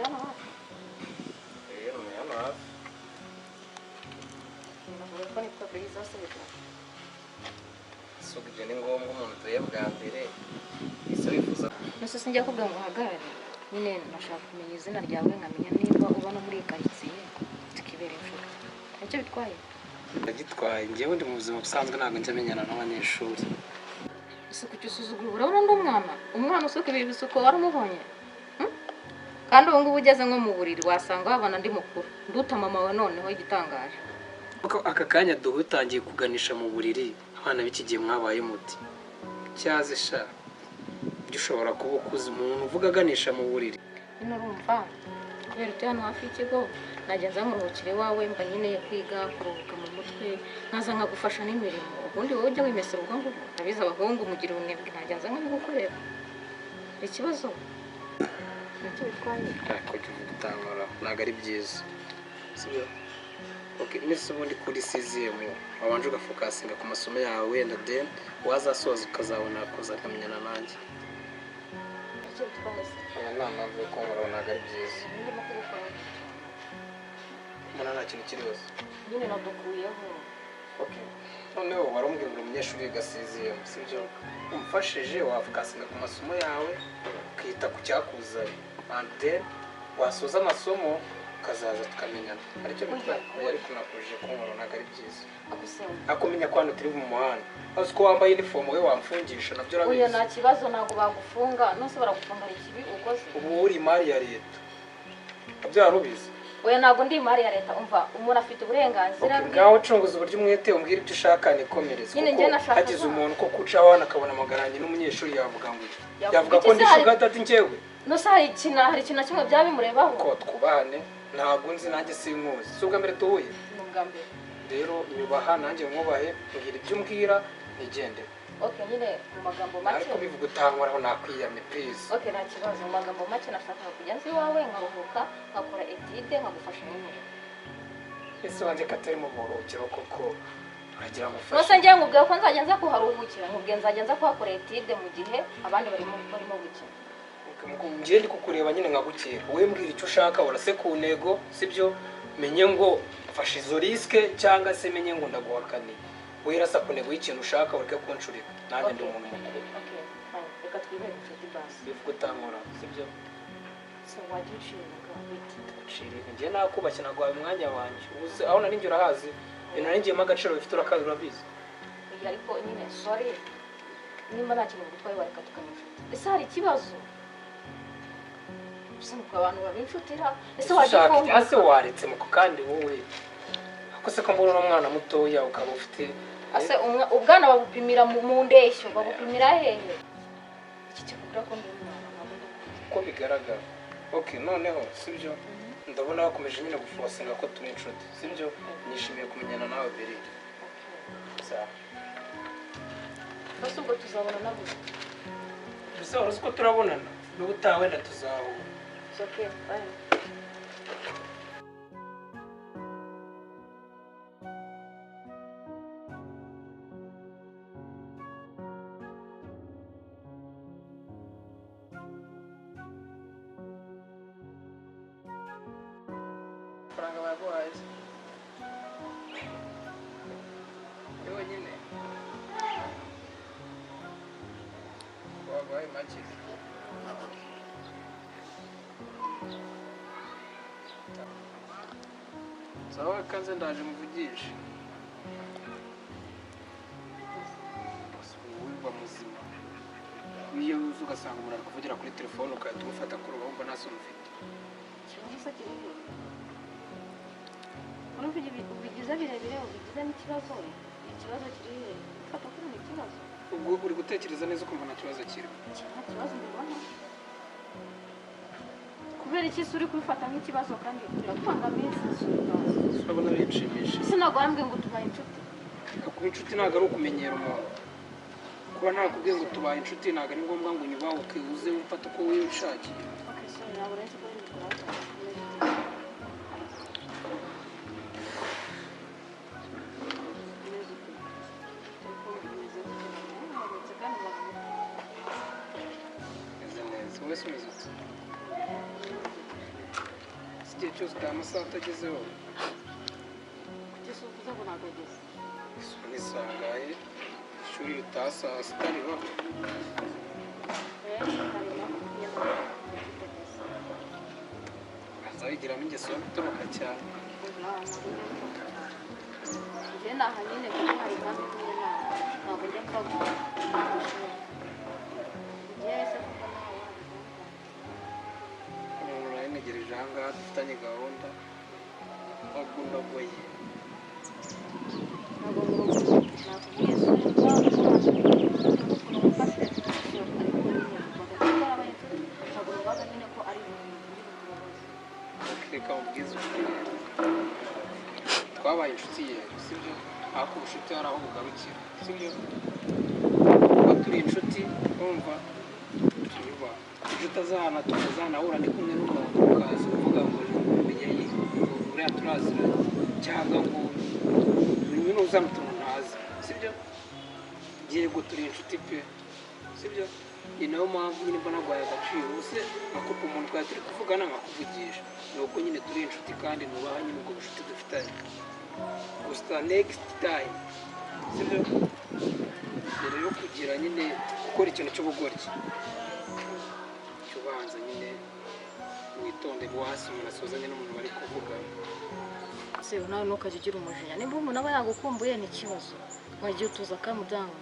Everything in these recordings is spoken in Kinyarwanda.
hano hafi. Ni hano hafi. Navuga ko nitwa Beriza Sebeka. Ibyo ni ngombwa umuntu tuye bwa mbere ese wifuza Nose sinjya kubwira ngo uhagarare nyine nashaka kumenya izina ryawe nkamenya niba uba no muri quartier tukibera inshuti nicyo bitwaye ndagitwaye njyewe ndi mu buzima busanzwe ntabwo njya menyana n'abanyeshuri ese kuki usuzugura urabona ndi umwana usuka ibi bisuko waramubonye kandi ubu ngubu ugeze nko mu buriri wasanga wabona ndi mukuru nduta mama we noneho igitangaje aka kanya duhutangiye kuganisha mu buriri abana b'ikigiye mwabaye muti cyaze sha gishobora kuba ukuze umuntu uvuga aganisha mu buriri ino urumva kubera utuye hano hafi y'ikigo nagenza nkuruhukire wawe mba nkeneye kwiga kuruhuka mu mutwe nkaza nkagufasha n'imirimo ubundi wowe ujya wimesera ubwo ngubwo ndabizi abahungu mugira ubunebwe nagenza nkabigukorera ikibazo nicyo bitwaye kujya gutangura ntabwo ari byiza sibyo nese ubundi kuri CZM wabanje ugafokasinga ku masomo yawe wenda then wazasoza ukazabona kuza akamenyana nanjye nicyo bitwaye aya nama avuye ko ntabwo ari byiza ndimo kubikora mbona nta kintu kiri hose nyine nadukuyeho noneho warambwira ngo umunyeshuri wiga CZM sibyo umfashije wafokasinga ku masomo yawe ukita ku cyakuzanye and then wasoza amasomo kazaza tukamenyana aricyo bitwaye ariko nakuje ko nkora ntabwo ari byiza akumenya kwano turi mu muhanda azi ko wambaye uniform we wamfungisha nabyo urabizi oya nta kibazo ntabwo bagufunga nose baragufunga ikibi ukoze ubu uri imari ya leta nabyo warubizi oya ntabwo ndi imari ya leta umva umuntu afite uburenganzira bwe ngaho ucunguza uburyo umwete umbwira ibyo ushaka nikomereza kuko hagize umuntu ko kuca abana akabona amagaranye n'umunyeshuri yavuga ngo yavuga ko ndi shuga dadi njyewe nose hari ikintu na kimwe byaba bimurebaho ko twubahane ntabwo nzi nanjye sinkuzi si ubwa mbere duhuye ni ubwa mbere rero nyubaha nanjye mwubahe mbwira ibyo umbwira nigendere nyine mu magambo make ariko bivuga utankuraho nakwiyamye please nta kibazo mu magambo make nashakaga kujya nzi iwawe nkaruhuka nkakora etide nkagufasha n'imirimo ese wanjye katari mu buruhukiro koko uragira ngo ufashe nose njyewe nkubwiye ko nzajya nza kuharuhukira nkubwiye nzajya nza kuhakora etide mu gihe abandi barimo gukina ngiye ndi kukureba nyine nkagukira wowe mbwira icyo ushaka urase ku ntego sibyo menye ngo mfashe izo risike cyangwa se menye ngo ndaguhakaniye wirasa ku ntego y'ikintu ushaka ureke kunshurika nanjye ndi umuntu mukuru reka twibere inshuti basi bivuga utankora sibyo se wajya unshimuka witi ucirika njye nakubashye naguhaye umwanya wanjye ubuze aho nari njye urahazi ibintu nari ngiyemo agaciro bifite urakazi urabizi ariko nyine sorry nimba nta kintu gutwaye wareka tukanywa ese hari ikibazo nuko abantu babinshutira ese wagifunga ase waretse muko kandi wowe akose ko mbona umwana mutoya ukaba ufite ase ubwana babupimira mu ndeshyo babupimira hehe iki cyakubwira ko ndi umwana ko bigaragara noneho sibyo ndabona bakomeje nyine gufosinga ko turi inshuti sibyo nishimiye kumenyana nawe beri bose ubwo tuzabona nabo gusa uruzi ko turabonana n'ubutaha wenda tuzahura okay bye faranga baguhaye nyine wabaye make sawa kaze ndaje muvugisha wumva muzima iyo uzi ugasanga umuntu ari kuvugira kuri telefone ukahita umufata ku rubaho mbona nta soni ufite ubigize birebire ubigize n'ikibazo kiri ufata kuri ni ikibazo ubwo uri gutekereza neza ukumva nta kibazo kirimo nta kibazo mbibona kubera iki uri kubifata nk'ikibazo kandi turatwanga minsi urabona binshimisha sinagwambwe ngo tubaye inshuti kuba inshuti ntabwo ari ukumenyera umuntu kuba nakubwiye ngo tubaye inshuti ntabwo ari ngombwa ngo unyubahuke uze umfata uko wishakiye wese umeze ute igihe cyose utaha amasaha atagezeho kugeza ubu uvuze ngo ntabwo ageze nisangaye ishuri ritaha saa sita riho azabigiramo ingeso yo gutoroka cyane njye naha nyine kuko hari impamvu imwe ntabwo njya mbavuga njyewe se kuko nawe umuntu urayenegereje aha ngaha dufitanye gahunda agunda agoye ntabwo nakubwiye se umufashe ariko bagakora abayituri ntabwo bibaga nyine ko ari reka mubwize ukuri twabaye inshuti yewe sibyo ariko ubucuti hari aho bugarukira sibyo kuba turi inshuti urumva tuyuba ibyo utazahana tukazanahura ni kumwe n'umuntu ukaza uvuga ngo umenye uriya turaziranye cyangwa ngo uyu ni uzana utuntu ntazi sibyo yego turi inshuti pe sibyo ni nayo mpamvu nyine mba nagwaye agaciro ubuse nakupa umuntu twari turi kuvugana nkakuvugisha ni uko nyine turi inshuti kandi nubaha nyine ubwo bucuti dufitanye gusa next time sibyo mbere yo kugira nyine gukora ikintu cy'ubugoryi cy'ubanza nyine witonde wasi umuntu asozanye n'umuntu bari kuvuga se nawe ntukajya ugira umujinya nimba umuntu aba yagukumbuye ni ikibazo wagiye utuza akamudamu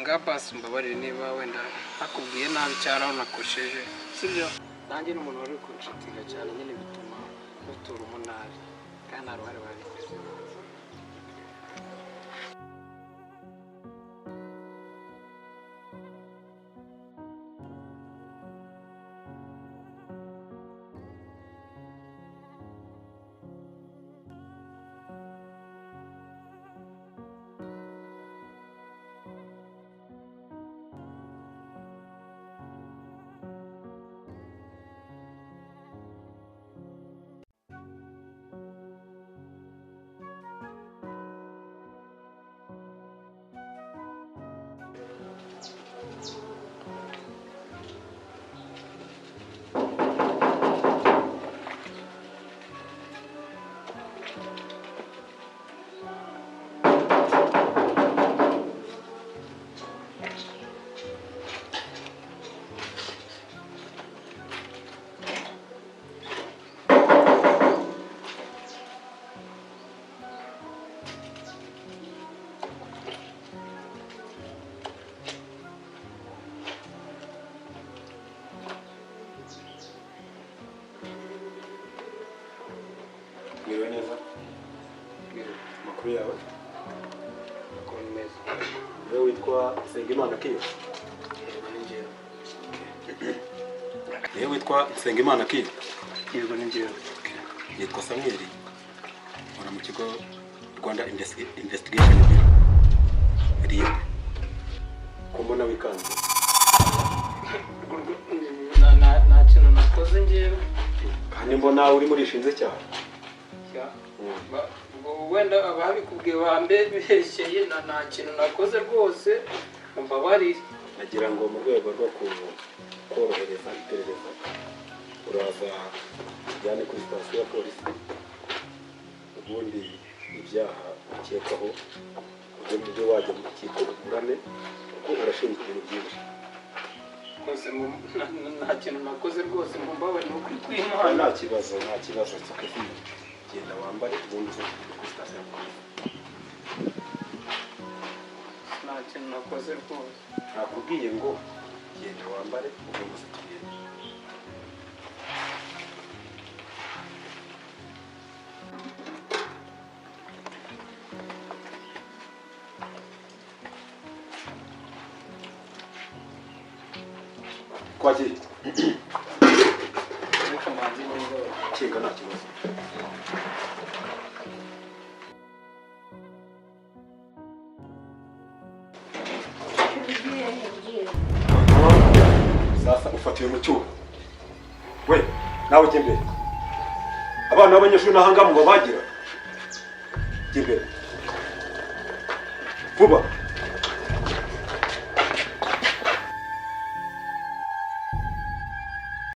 nga basi mbabarire niba wenda nakubwiye nabi cyangwa nakosheje sibyo nanjye n'umuntu wari kunshitinga cyane nyine bituma mutura umunabi kandi nta ruhare babikoze Mwiriwe neza amakuru yawe uko bimeze wowe witwa Nsengimana Kiyo yego ni njyewe wowe witwa Nsengimana Kiyo yego ni njyewe nitwa Samuel nkora mu kigo Rwanda Investigation Bureau RIB ko mbona wikanze nta kintu nakoze njyewe kandi mbona uri muri ishinze cyane wenda ababikubwiye bambe biheshyeye nta kintu nakoze rwose mbabarire nagira ngo mu rwego rwo korohereza iperereza uraza ujyane kuri sitasiyo ya polisi ubundi ibyaha ukekwaho ujye mu byo wajya mu rukiko uburane kuko urashinjwa ibintu byinshi rwose nta kintu nakoze rwose mbabarire ni ukuri kw'Imana nta kibazo genda wambare ubundi uze kuri sitasiyo ya polisi nta kintu nakoze rwose nakubwiye ngo genda wambare ubundi uze tugende kwagiye ariko manzi neza kinga nta kibazo sasa ufatiwe mu cyuho we nawe ujya imbere abana b'abanyeshuri n'ahangaha ngo bagira jya imbere vuba